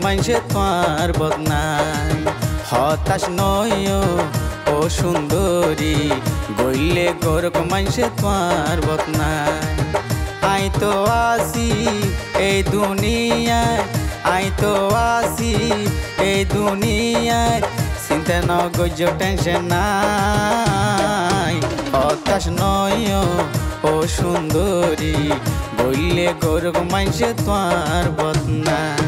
মাইনসে তোমার বদনাই হতাশ নয় ও সুন্দরী গইলে গরক মাইনসে তোমার বদনাই আই তো আসি এই দুনিয়ায় আই তো আসি এই দুনিয়ায় চিন্তা ন গজ্য টেনশন নাই হতাশ নয় ও সুন্দরী বললে গরক মাইনসে তোমার বদনাই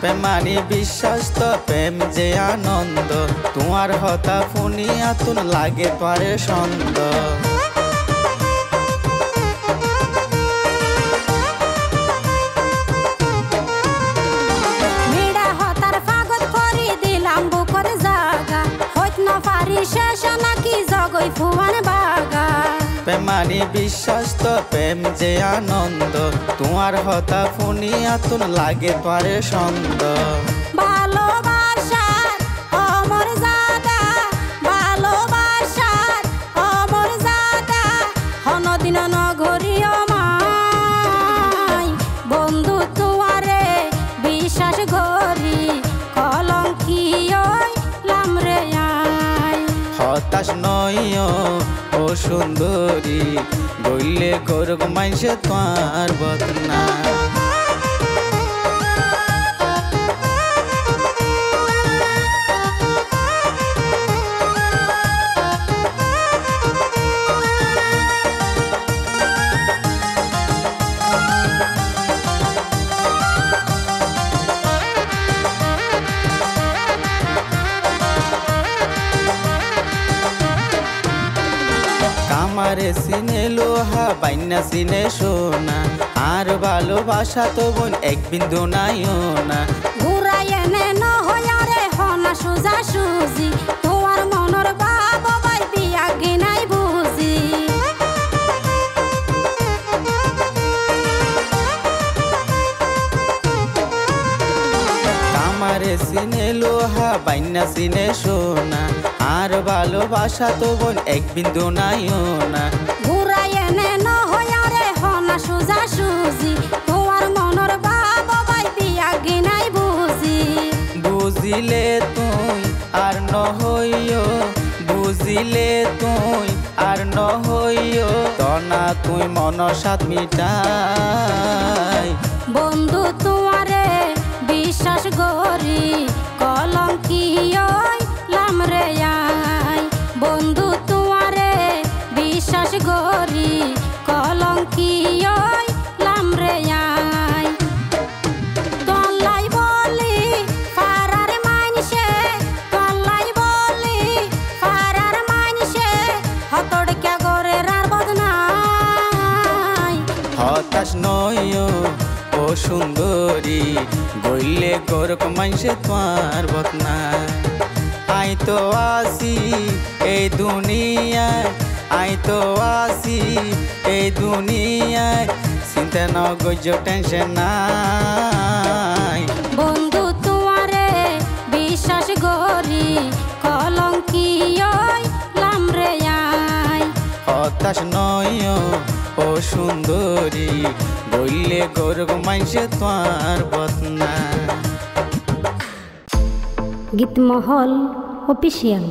প্রেমানি বিশ্বাস তো প্রেম যে আনন্দ তোমার হতা ফুনিয়া তুন লাগে পারে ছন্দ মেডা হতার পাগল করি দিলাম বুকর জাগা হইত না পারি শেষ নাকি জগই ফুয়ান বাগা প্রেমানি বিশ্বাস তো প্রেম যে আনন্দ তোমার হতা ফুনিয়া তুন লাগে পারে ছন্দ ভালোবাসার অমর জাদা ভালোবাসার অমর জাদা হনদিন নগরীয় মাই বন্ধু তোমারে বিশ্বাস করি কলঙ্কিয় লামরে আই হতাশ নয় ও সুন্দরী বললে গরক মাইনসে তোমার বদনাই আমারে সিনে লোহা বাইনা সিনে সোনা আর ভালোবাসা তো বোন এক বিন্দু নাইও না ঘুরাই এনে নহয়ারে হনা সুজা সুজি তোমার মনের ভাব বাই বিয়া গিনাই বুঝি আমারে সিনে লোহা বাইনা সিনে সোনা আর ভালোবাসা তো বোন এক বিন্দু নাইও না ঘুরাই এনে নহয়ারে হনা সুজা সুজি তোমার মনের ভাব বাই বিয়া গিনাই বুঝি বুঝিলে তুই আর নহইও বুঝিলে তুই আর নহইও তনা তুই মন সাত মিটাই বন্ধু তোমারে বিশ্বাস করি কলঙ্কিয় লামরে আই বন্ধু তোমারে বিশ্বাস করি কলঙ্কিয় লামরে আই তল্লাই বলি ফারার মাইনসে তল্লাই বলি ফারার মাইনসে হতড়কা করে রার বদনাই হতাশ নয় ও সুন্দরী বললে গরক মাইনসে তোমার বদনাই আই তো আসি এই দুনিয়ায় আই তো আসি এই দুনিয়ায় চিন্তা ন গজ্য টেনশন নাই বন্ধু তোমারে বিশ্বাস করি কলঙ্কিয় লামরে আই হতাশ নয় ও সুন্দরী বললে গরক মাইনসে তোমার বদনাই গীতমহল অফিসিয়াল।